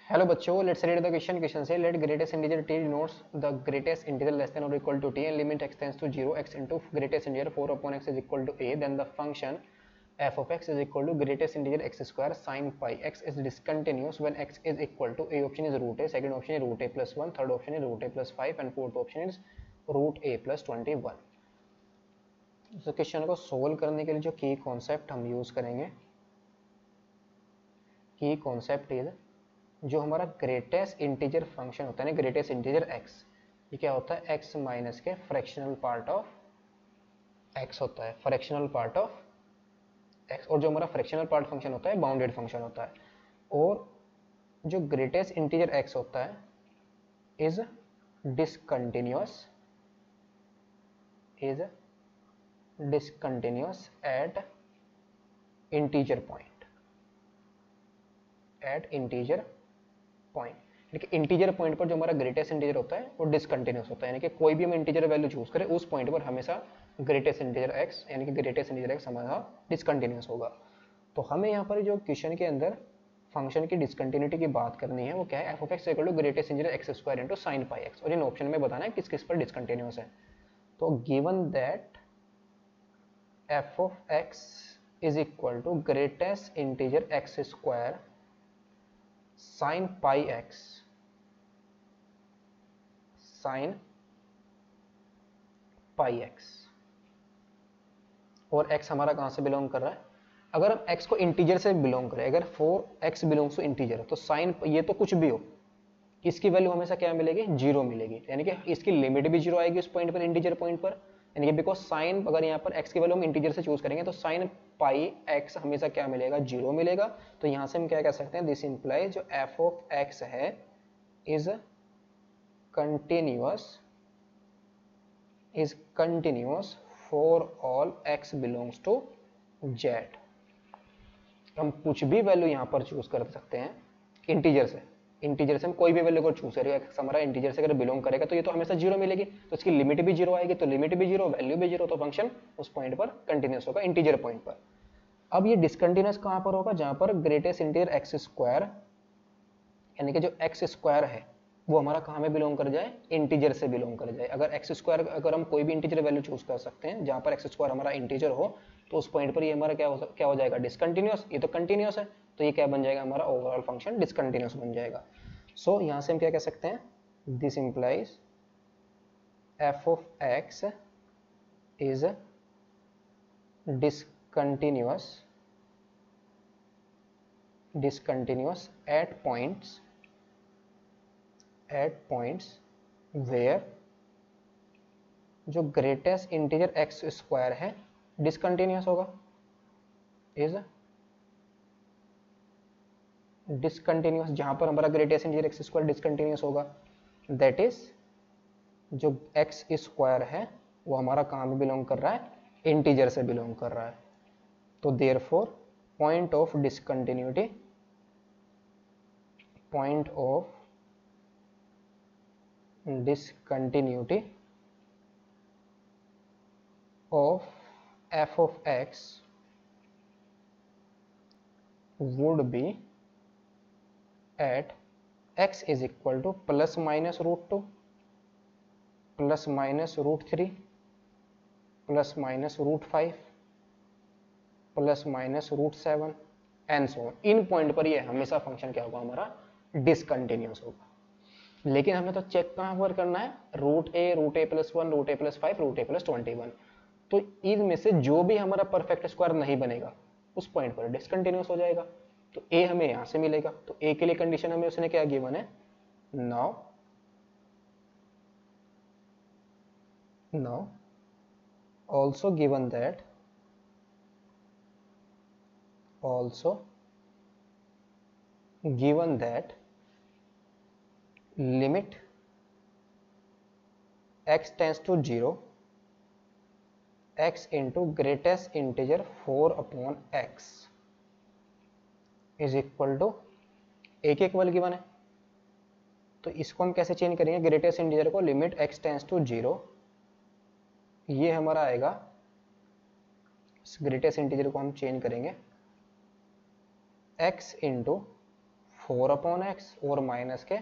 Hello बच्चों, let's read the question से let greatest integer t denotes the greatest integer less than or equal to t and limit x tends to 0 x into greatest integer 4 upon x is equal to a, then the function f of x is equal to greatest integer x square sin pi x is discontinuous when x is equal to a option is root a, second option is root a plus 1, third option is root a plus 5 and fourth option is root a plus 21। तो question को solve करने के लिए जो की concept हम use करेंगे, की कॉन्सेप्ट इज जो हमारा ग्रेटेस्ट इंटीजर फंक्शन होता है ना, ग्रेटेस्ट इंटीजर x, ये क्या होता है x माइनस के फ्रैक्शनल पार्ट ऑफ x होता है, फ्रैक्शनल पार्ट ऑफ x। और जो हमारा फ्रैक्शनल पार्ट फंक्शन होता है बाउंडेड फंक्शन होता है। और जो ग्रेटेस्ट इंटीजर x होता है is discontinuous, is discontinuous at integer point, at integer point. यानी कि इंटीजर पॉइंट पर जो हमारा ग्रेटेस्ट इंटीजर होता है वो डिसकंटिन्यूअस होता है, यानी कि कोई भी हम इंटीजर वैल्यू चूज करें उस पॉइंट पर हमेशा ग्रेटेस्ट इंटीजर x यानी कि ग्रेटेस्ट इंटीजर x हमारा डिसकंटिन्यूअस होगा। तो हमें यहाँ पर जो क्वेश्चन के अंदर फंक्शन की डिसकंटिन्यूटी की बात करनी है वो क्या है, f of x equal to greatest integer x square into sine pi x, और इन ऑप्शन में बताना है किस किस पर डिसकंटिन्यूअस है। तो given that f of x is equal to greatest integer x square sine pi x, sine pi x, और x हमारा कहां से बिलोंग कर रहा है, अगर हम x को इंटीजर से बिलोंग करें, अगर 4x बिलोंग्स टू इंटीजर तो साइन ये तो कुछ भी हो, इसकी वैल्यू हमेशा क्या मिलेगी, जीरो मिलेगी, यानी कि इसकी लिमिट भी जीरो आएगी उस पॉइंट पर, इंटीजर पॉइंट पर। यानी कि बिकॉज साइन, अगर यहाँ पर x की वैल्यू हम इंटीजर से चूज करेंगे तो साइन पाई x हमेशा क्या मिलेगा, जीरो मिलेगा। तो यहाँ से हम क्या कह सकते हैं, दिस इंप्लाइज जो f ऑफ x है is continuous, is continuous for all x belongs to z। हम कुछ भी वैल्यू यहाँ पर चूज कर सकते हैं इंटीजर से, इंटीजर से हम कोई भी वैल्यू को चूज करेंगे, x हमारा इंटीजर से अगर बिलोंग करेगा तो ये तो हमेशा जीरो मिलेगी, तो इसकी लिमिट भी जीरो आएगी, तो लिमिट भी जीरो वैल्यू भी जीरो, तो फंक्शन उस पॉइंट पर कंटिन्यूअस होगा, इंटीजर पॉइंट पर। अब ये डिसकंटिन्यूअस कहाँ पर होगा, जहाँ पर ग्रेटेस्ट इंटीजर एक्स स्क्वायर, यानी कि जो एक्स स्क्वायर है वो हमारा कहाँ में बिलोंग कर जाए, इंटीजर से बिलोंग कर जाए। अगर एक्स स्क्वायर, अगर हम कोई भी इंटीजर वैल्यू चूज कर सकते हैं जहाँ पर एक्स स्क्वायर हमारा इंटीजर हो, तो उस पॉइंट पर ये हमारा क्या हो जाएगा, डिसकंटिन्यूअस। ये तो कंटिन्यूअस है, तो ये क्या बन जाएगा, हमारा ओवरऑल फंक्शन डिसकंटिन्यूअस बन जाएगा। सो यहाँ से हम क्या कह सकते हैं, this implies f of x is discontinuous, discontinuous at points where जो ग्रेटेस्ट इंटीजर एक्स स्क्वायर है डिसकंटिन्यूअस होगा, इज डिसकंटिन्यूअस, जहां पर हमारा greatest integer x square discontinuous होगा, दैट इज जो एक्स स्क्वायर है वो हमारा कहाँ में बिलोंग कर रहा है, इंटीजर से बिलोंग कर रहा है। तो therefore point of discontinuity, point of discontinuity of f of x would be at x is equal to plus minus root 2, plus minus root 3, plus minus root 5, plus minus root 7 and so on। In point पर ये हमेशा function क्या होगा, हमारा discontinuous होगा। लेकिन हमें तो चेक कहां पर करना है, रूट ए प्लस 1, रूट ए प्लस 5, रूट ए प्लस 21। तो इनमें से जो भी हमारा परफेक्ट स्क्वायर नहीं बनेगा उस पॉइंट पर डिसकंटिन्यूअस हो जाएगा। तो ए हमें यहां से मिलेगा, तो ए के लिए कंडीशन हमें उसने क्या गिवन है, now also given that, also given that limit x tends to 0 x into greatest integer 4 upon x is equal to a के इक्वल गिवन है। तो इसको हम कैसे चेंज करेंगे, ग्रेटेस्ट इंटीजर को लिमिट x टेंस टू 0, ये हमारा आएगा, ग्रेटेस्ट इंटीजर को हम चेंज करेंगे x इंटू 4/x और माइनस के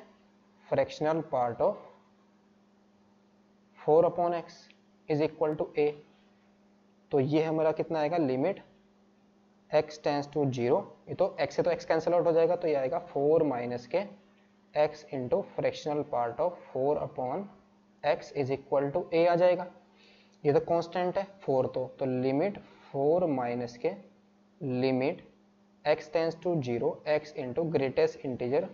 fractional part of 4/x is equal to a। तो ये हमारा कितना आएगा, लिमिट x टेंस टू 0, ये तो x से तो x कैंसिल आउट हो जाएगा, तो ये आएगा 4 माइनस के x into fractional part of 4/x is equal to a आ जाएगा। ये तो कांस्टेंट है 4, तो लिमिट 4 माइनस के limit x tends to 0 x into greatest integer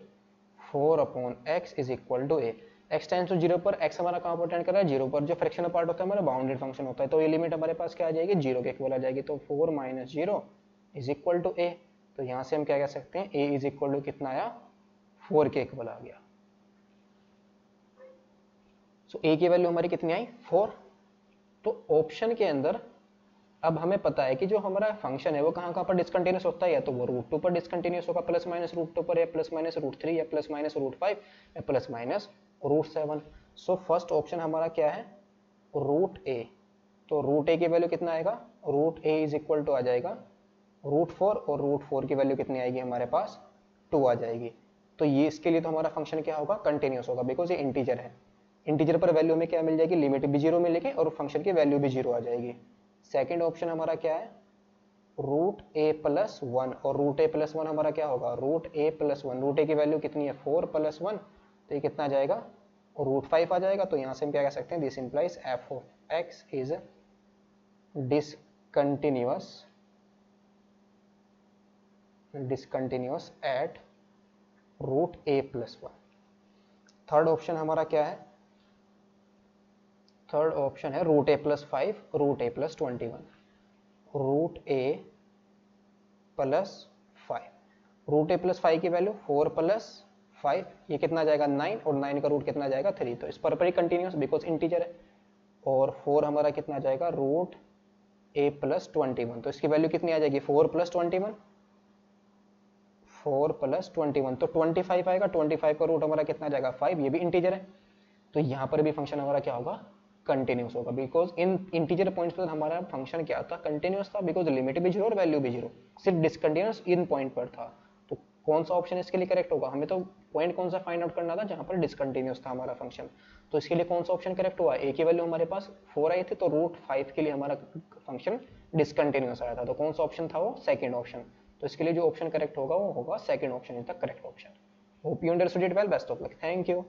4/x is equal to a। x tends to 0 पर x हमारा कहाँ पर टेंड कर रहा है, 0 पर। जो फ्रैक्शनल पार्ट होता है हमारा बाउंडेड फंक्शन होता है, तो ये लिमिट हमारे पास क्या आ जाएगी, 0 के इक्वल आ जाएगी। तो 4 minus 0 is equal to a। तो यहाँ से हम क्या कह सकते हैं, a इज इक्वल टू कितना आया, 4 के इक्वल आ गया। सो a की वैल्यू हमारी कितनी आई, 4। तो ऑप्शन के अंदर अब हमें पता है कि जो हमारा फंक्शन है वो कहाँ पर डिस्कंटिन्यूस होता है, या तो वो √2 पर डिस्कंटिन्यूस होगा प्लस माइनस √2 पर, या प्लस माइनस √3, या प्लस माइनस √5, या plus minus √7। So first option हमारा क्या है, √a। तो √a की वैल्यू कितना आएगा, √a इज इक्वल टू आ जाएगा √4, और √4 की वैल्यू कितनी आएगी हमारे पास, 2 आ जाएगी। तो ये इसके लिए तो हमारा फंक्शन क्या होगा, कंटिन्यूस होगा, बिकॉज ये इंटीजर है। इंटीजर पर वैल्यू में क्या मिल जाएगी, लिमिट भी 0 मिलेगी और फंक्शन की वैल्यू भी 0 आ जाएगी। सेकेंड ऑप्शन हमारा क्या है, √a+1, और √a+1 हमारा क्या होगा, √a+1। √a की वैल्यू कितनी है, 4+1, तो ये कितना आ जाएगा, √5 आ जाएगा। तो यहाँ से हम क्या कह सकते हैं, this implies f(x) is discontinuous at √a+1। Third option हमारा क्या है, थर्ड ऑप्शन है √a+5, √a+21। √a+5 की वैल्यू 4+5, ये कितना आ जाएगा, 9, और 9 का रूट कितना आ जाएगा, 3। तो इस पर ही कंटिन्यूस, बिकॉज इंटीजर है। और 4 हमारा कितना आ जाएगा, √a+21। तो इसकी वैल्यू कितनी आ जाएगी, 4+21, 4+21, तो 25 आएगा। 25 का रूट हमारा कितना आ जाएगा, 5, ये भी इंटीजर है। तो यहाँ पर भी फंक्शन हमारा क्या होगा, कंटिन्यूस होगा, बिकॉज इन इंटीजर पॉइंट्स पर हमारा फंक्शन क्या था, कंटिन्यूस था, बिकॉज लिमिट भी 0 और वैल्यू भी 0, सिर्फ डिसकंटिन्यूस इन पॉइंट पर था। तो कौन सा ऑप्शन इसके लिए करेक्ट होगा, हमें तो पॉइंट कौन सा फाइंड आउट करना था जहाँ पर डिसकंटिन्यूस था हमारा फंक्शन। तो इसके लिए कौन सा ऑप्शन करेक्ट हुआ, a की वैल्यू हमारे पास 4 आई थी, तो √5 के लिए हमारा फंक्शन डिसकंटिन्यूस आया था। तो कौन सा ऑप्शन था वो, सेकेंड ऑप्शन। तो इसके लिए जो ऑप्शन करेक्ट होगा वो होगा second option is the correct option. Hope you understood it well, best of luck, thank you.